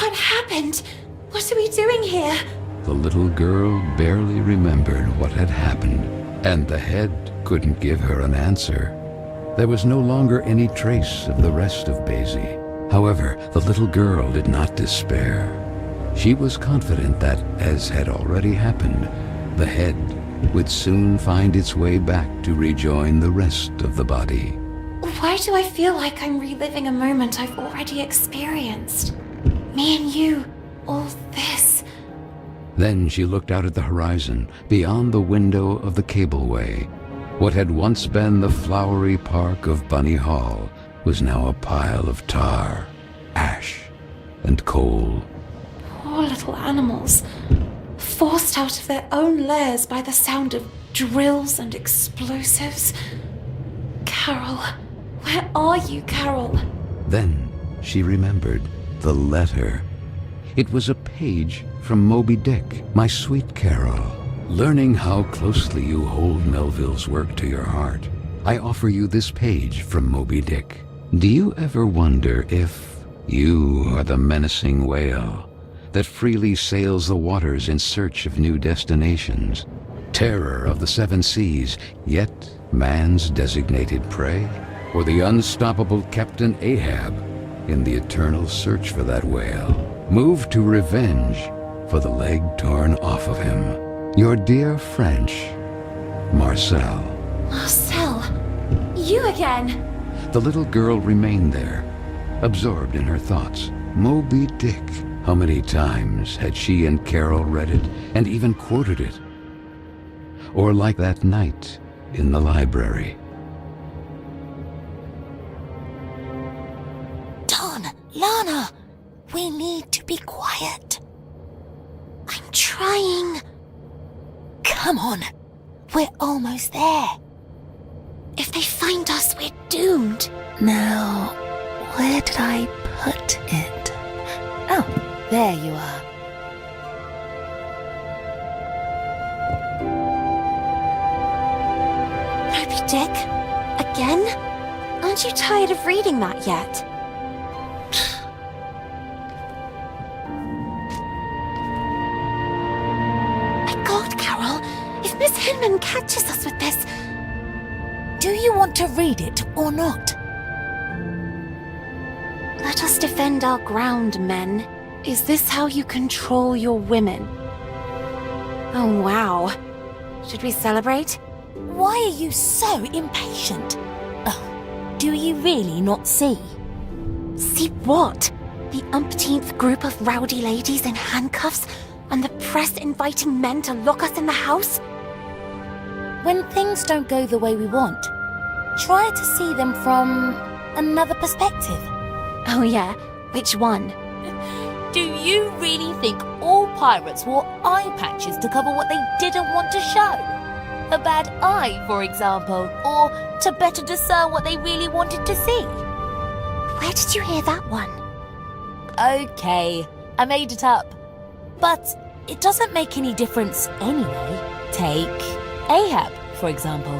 What happened? What are we doing here? The little girl barely remembered what had happened, and the head couldn't give her an answer. There was no longer any trace of the rest of Basie. However, the little girl did not despair. She was confident that, as had already happened, the head would soon find its way back to rejoin the rest of the body. Why do I feel like I'm reliving a moment I've already experienced? Me and you, all this. Then she looked out at the horizon, beyond the window of the cableway. What had once been the flowery park of Bunny Hall was now a pile of tar, ash, and coal. Poor little animals, forced out of their own lairs by the sound of drills and explosives. Carole, Where are you, Carole? Then she remembered the letter. It was a page from Moby Dick, my sweet Carole. Learning how closely you hold Melville's work to your heart, I offer you this page from Moby Dick. Do you ever wonder if you are the menacing whale that freely sails the waters in search of new destinations, terror of the seven seas, yet man's designated prey? Or the unstoppable Captain Ahab in the eternal search for that whale, moved to revenge for the leg torn off of him? Your dear French, Marcel. Marcel, you again? The little girl remained there, absorbed in her thoughts. Moby Dick. How many times had she and Carole read it and even quoted it? Or like that night in the library. Don, Lana, we need to be quiet. I'm trying. Come on, we're almost there. If they find us, we're doomed. Now, where did I put it? Oh, there you are. Moby Dick? Again? Aren't you tired of reading that yet? My God, Carole, if Miss Hinman catches us with this... Do you want to read it or not? Let us defend our ground, men. Is this how you control your women? Oh, wow. Should we celebrate? Why are you so impatient? Oh, do you really not see? See what? The umpteenth group of rowdy ladies in handcuffs and the press inviting men to lock us in the house? When things don't go the way we want, try to see them from another perspective. Oh yeah, which one? Do you really think all pirates wore eye patches to cover what they didn't want to show? A bad eye, for example, or to better discern what they really wanted to see? Where did you hear that one? Okay, I made it up. But it doesn't make any difference anyway. Take Ahab, for example.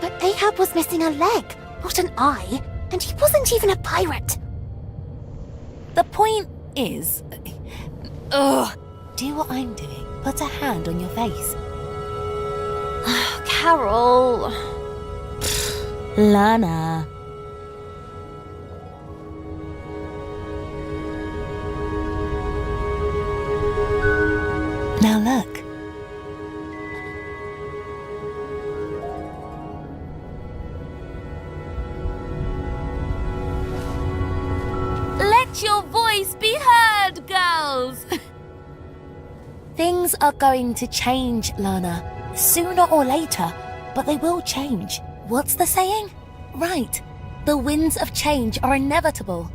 But Ahab was missing a leg, not an eye, and he wasn't even a pirate. The point is... Ugh. Do what I'm doing. Put a hand on your face. Carole... Lana. Now look. Let your voice be heard, girls! Things are going to change, Lana. Sooner or later, but they will change. What's the saying? Right. The winds of change are inevitable.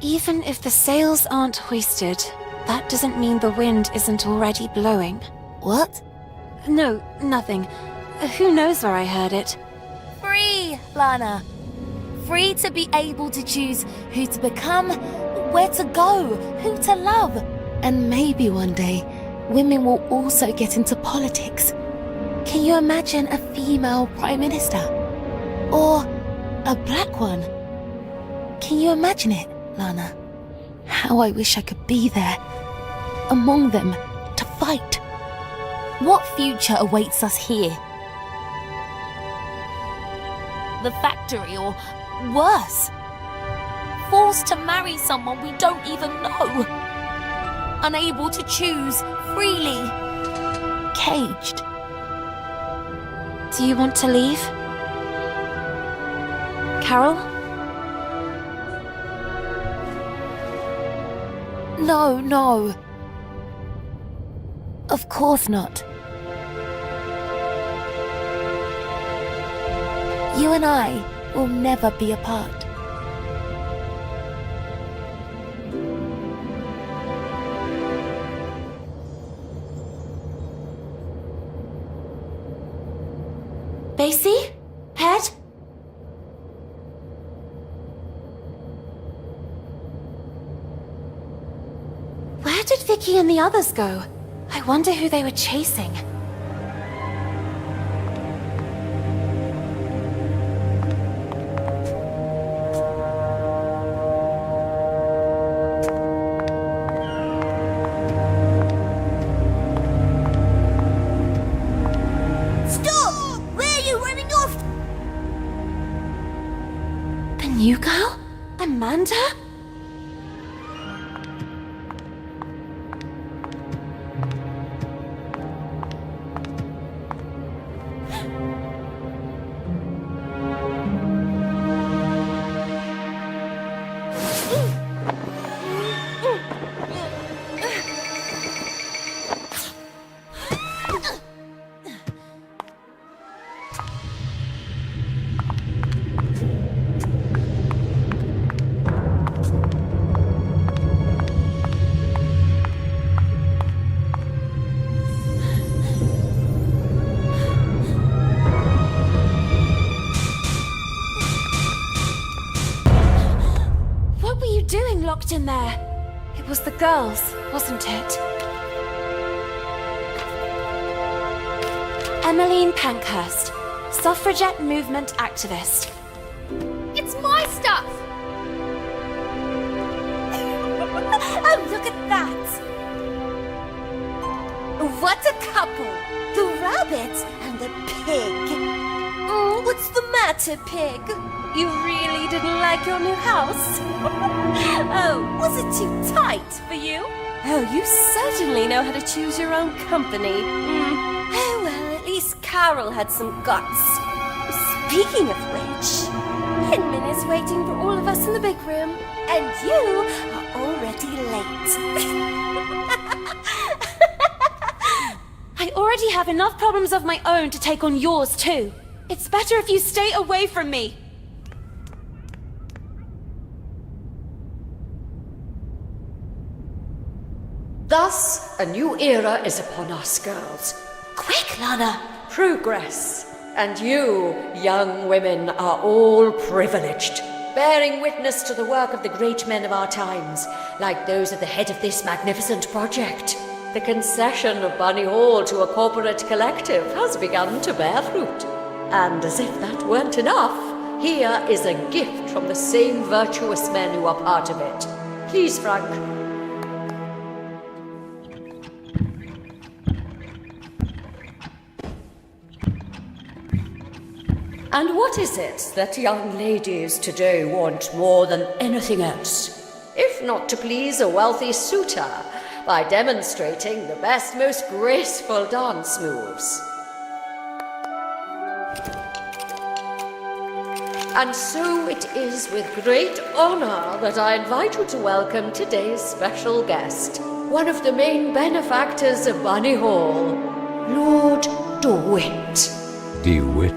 Even if the sails aren't hoisted, that doesn't mean the wind isn't already blowing. What? No, nothing. Who knows where I heard it? Free, Lana. Free to be able to choose who to become, where to go, who to love. And maybe one day, women will also get into politics. Can you imagine a female prime minister? Or a black one? Can you imagine it, Lana? How I wish I could be there, among them, to fight. What future awaits us here? The factory, or worse, forced to marry someone we don't even know. Unable to choose freely. Caged. Do you want to leave? Carole? No. Of course not. You and I will never be apart. Basie? Head? did Vicky and the others go? I wonder who they were chasing. Stop! Where are you running off? The new girl? Amanda? What were you doing locked in there? It was the girls, wasn't it? Emmeline Pankhurst, suffragette movement activist. It's my stuff! Oh, look at that! What a couple! The rabbit and the pig. Oh, what's the matter, pig? You really didn't like your new house? Oh, was it too tight for you? Oh, you certainly know how to choose your own company. Oh, well, at least Carole had some guts. Speaking of which, Hinman is waiting for all of us in the big room, and you are already late. I already have enough problems of my own to take on yours, too. It's better if you stay away from me. Thus, a new era is upon us, girls. Quick, Lana! Progress. And you, young women, are all privileged, bearing witness to the work of the great men of our times, like those at the head of this magnificent project. The concession of Bunny Hall to a corporate collective has begun to bear fruit. And as if that weren't enough, here is a gift from the same virtuous men who are part of it. Please, Frank. And what is it that young ladies today want more than anything else? If not to please a wealthy suitor by demonstrating the best, most graceful dance moves. And so it is with great honor that I invite you to welcome today's special guest, one of the main benefactors of Bunny Hall, Lord DeWitt. DeWitt.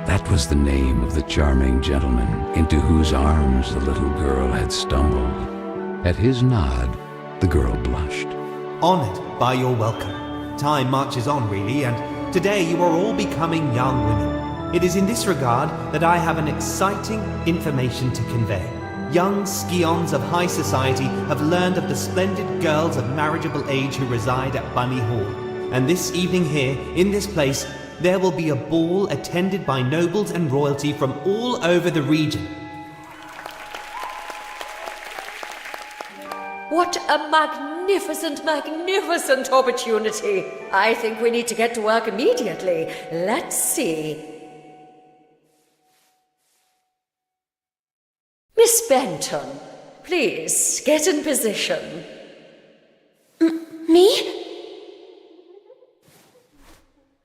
That was the name of the charming gentleman into whose arms the little girl had stumbled. At his nod, the girl blushed. Honored by your welcome. Time marches on, really, and today you are all becoming young women. It is in this regard that I have an exciting information to convey. Young scions of high society have learned of the splendid girls of marriageable age who reside at Bunny Hall. And this evening here, in this place, there will be a ball attended by nobles and royalty from all over the region. What a magnificent, magnificent opportunity. I think we need to get to work immediately. Let's see. Miss Benton, please get in position. Me?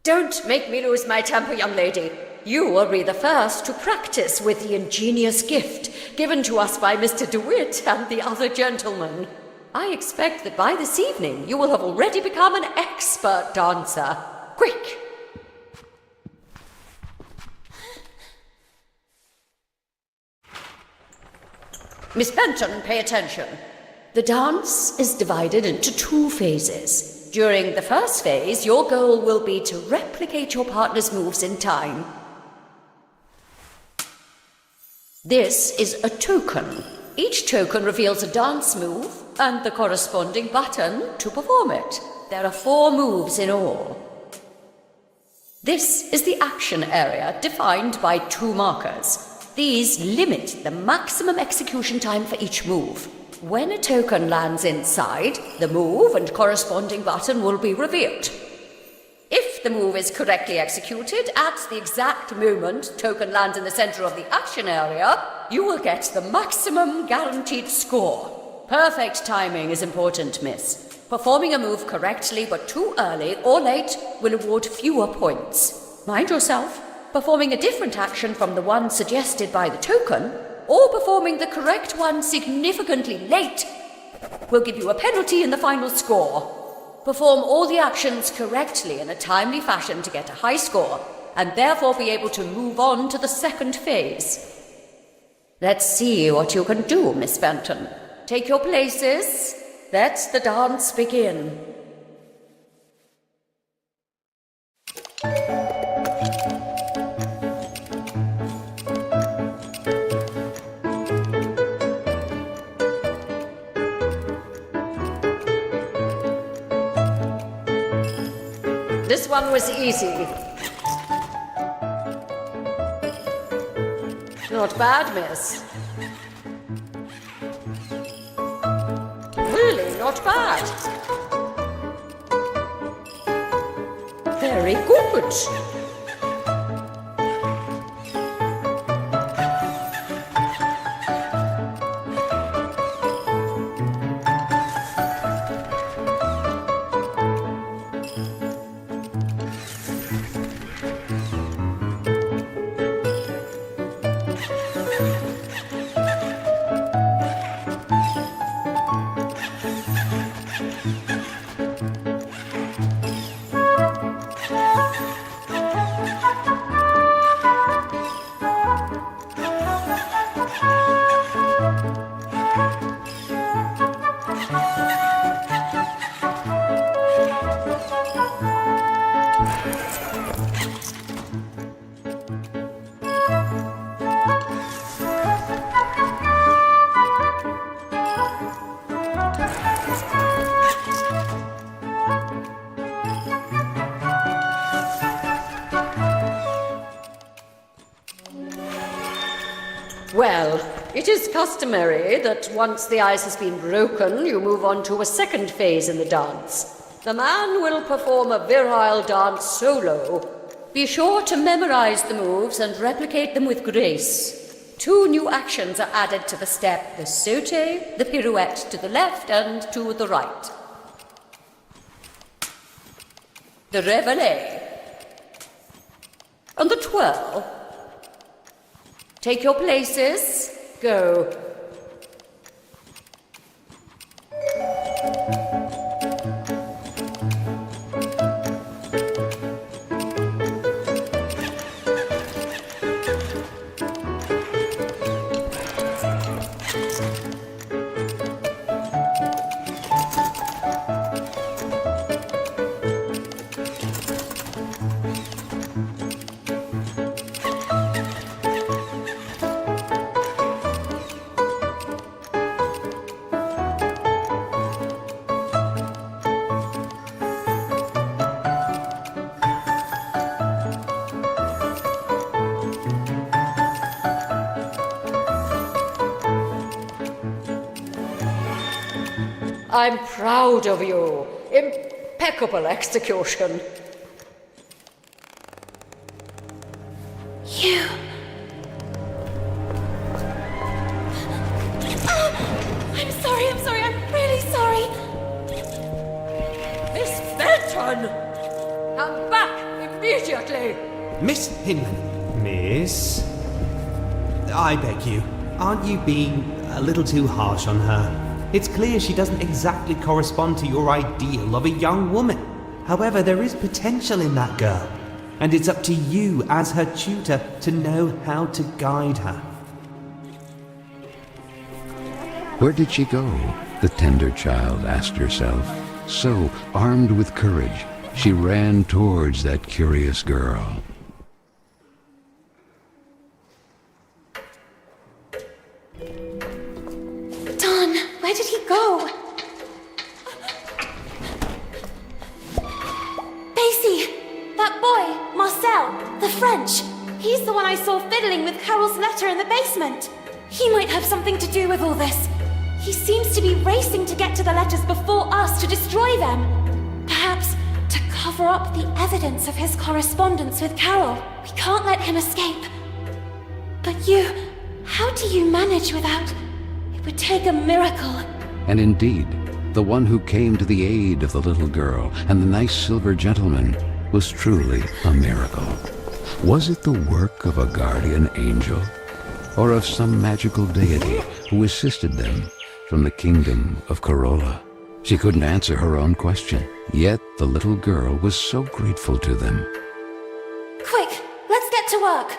Don't make me lose my temper, young lady. You will be the first to practice with the ingenious gift given to us by Mr. DeWitt and the other gentlemen. I expect that by this evening you will have already become an expert dancer. Quick! Miss Benton, pay attention. The dance is divided into 2 phases. During the first phase, your goal will be to replicate your partner's moves in time. This is a token. Each token reveals a dance move and the corresponding button to perform it. There are 4 moves in all. This is the action area, defined by 2 markers. These limit the maximum execution time for each move. When a token lands inside, the move and corresponding button will be revealed. If the move is correctly executed at the exact moment token lands in the center of the action area, you will get the maximum guaranteed score. Perfect timing is important, miss. Performing a move correctly but too early or late will award fewer points. Mind yourself, performing a different action from the one suggested by the token, or performing the correct one significantly late, will give you a penalty in the final score. Perform all the actions correctly in a timely fashion to get a high score, and therefore be able to move on to the second phase. Let's see what you can do, Miss Benton. Take your places. Let the dance begin. This one was easy. Not bad, miss. Really not bad. Very good. Well, it is customary that once the ice has been broken, you move on to a second phase in the dance. The man will perform a virile dance solo. Be sure to memorize the moves and replicate them with grace. 2 new actions are added to the step: the saute, the pirouette to the left and to the right. The reveille. And the twirl. Take your places. Go. I'm proud of you. Impeccable execution. You... I'm sorry, I'm really sorry. Miss Benton! Come back immediately! Miss Hinman. Miss? I beg you, aren't you being a little too harsh on her? It's clear she doesn't exactly correspond to your ideal of a young woman. However, there is potential in that girl, and it's up to you as her tutor to know how to guide her. Where did she go? The tender child asked herself. So, armed with courage, she ran towards that curious girl. did he go? Basie! That boy, Marcel, the French. He's the one I saw fiddling with Carole's letter in the basement. He might have something to do with all this. He seems to be racing to get to the letters before us to destroy them. Perhaps to cover up the evidence of his correspondence with Carole. We can't let him escape. But how do you manage without... It would take a miracle. And indeed, the one who came to the aid of the little girl and the nice silver gentleman was truly a miracle. Was it the work of a guardian angel, or of some magical deity who assisted them from the kingdom of Carole? She couldn't answer her own question, yet the little girl was so grateful to them. Quick, let's get to work.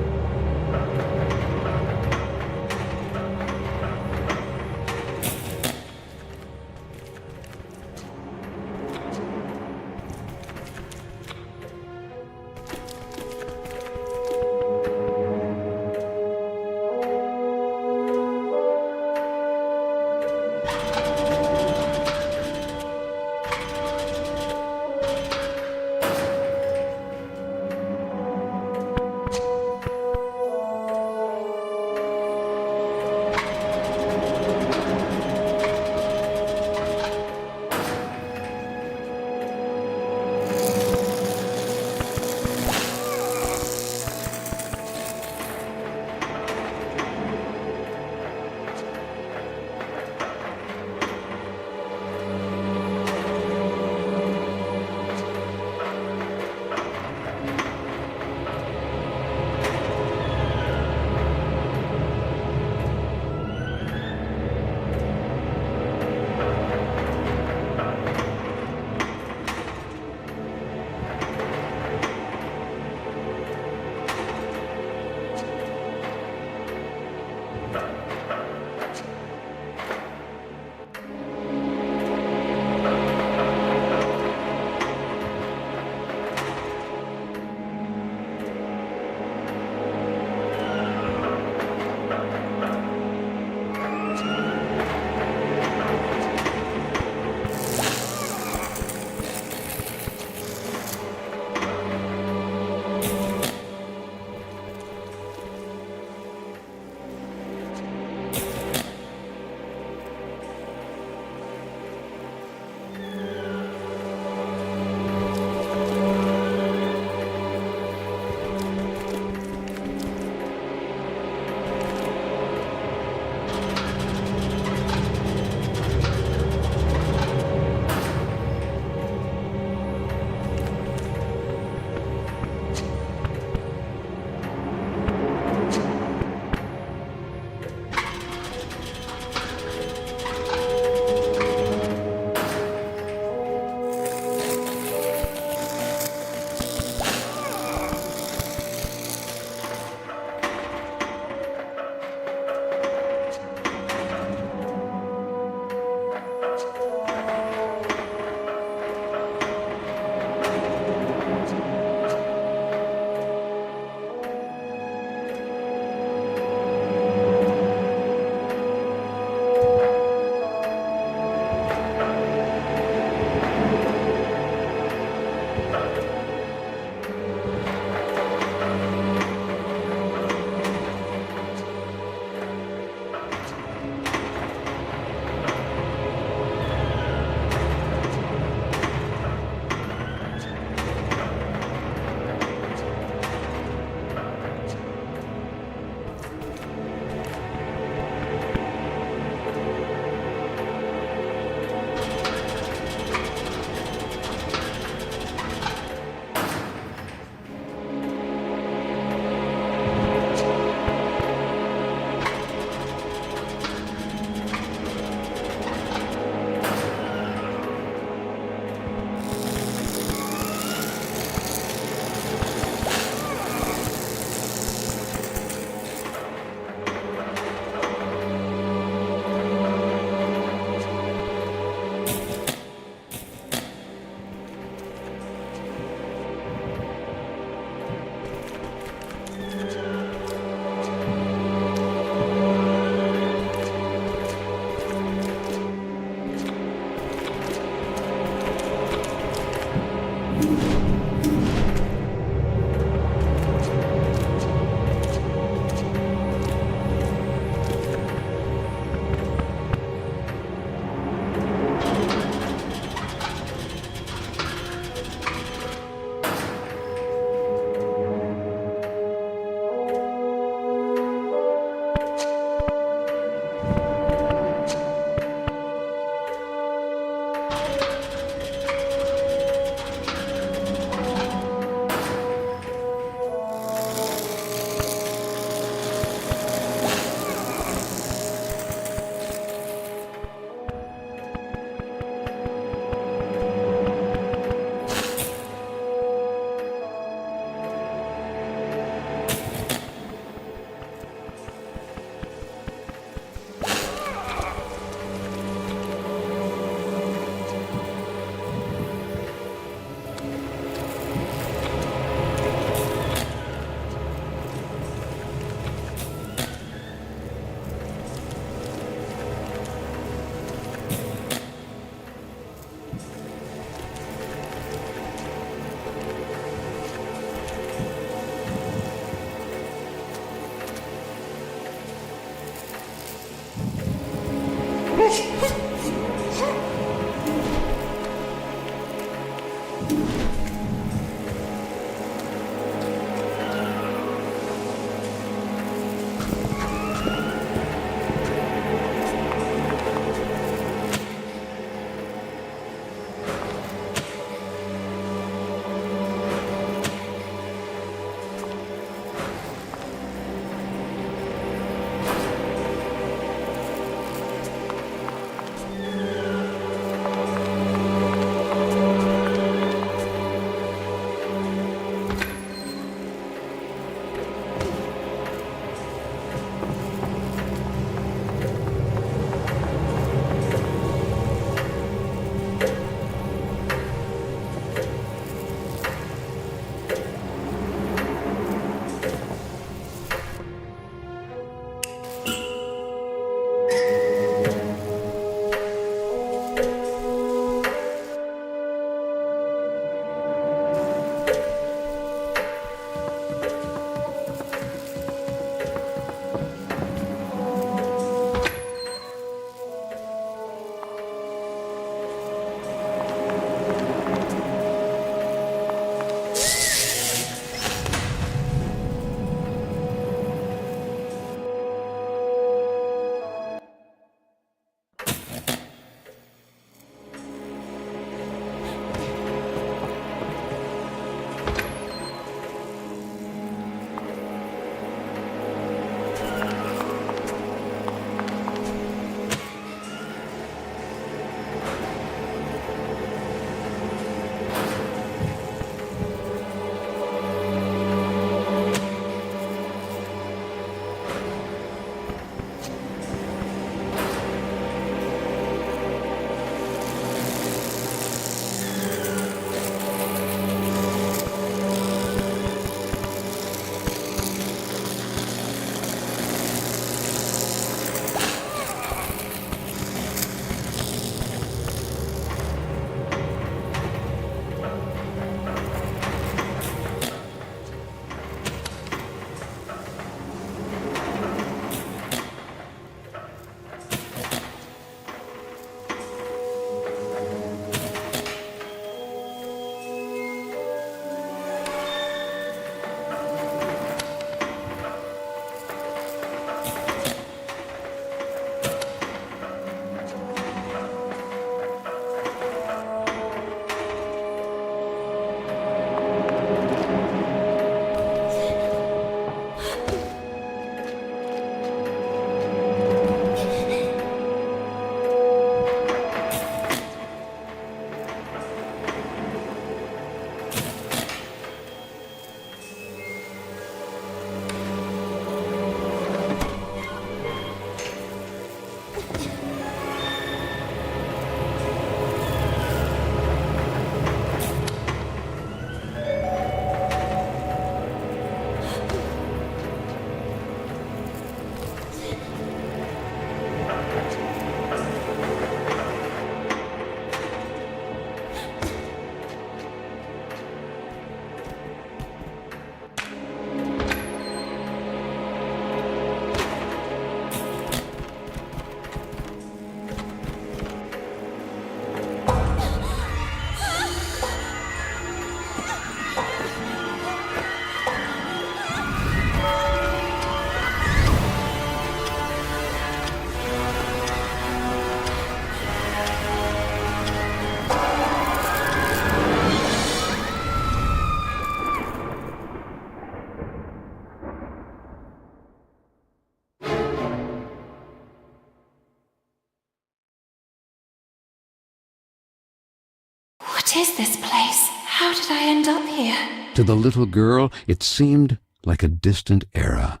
What is this place? How did I end up here? To the little girl, it seemed like a distant era,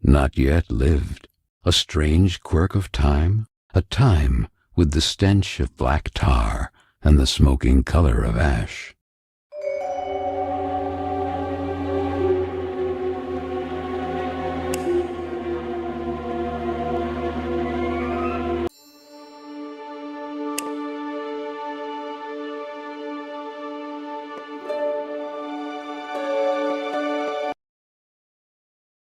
not yet lived, a strange quirk of time, a time with the stench of black tar and the smoking color of ash.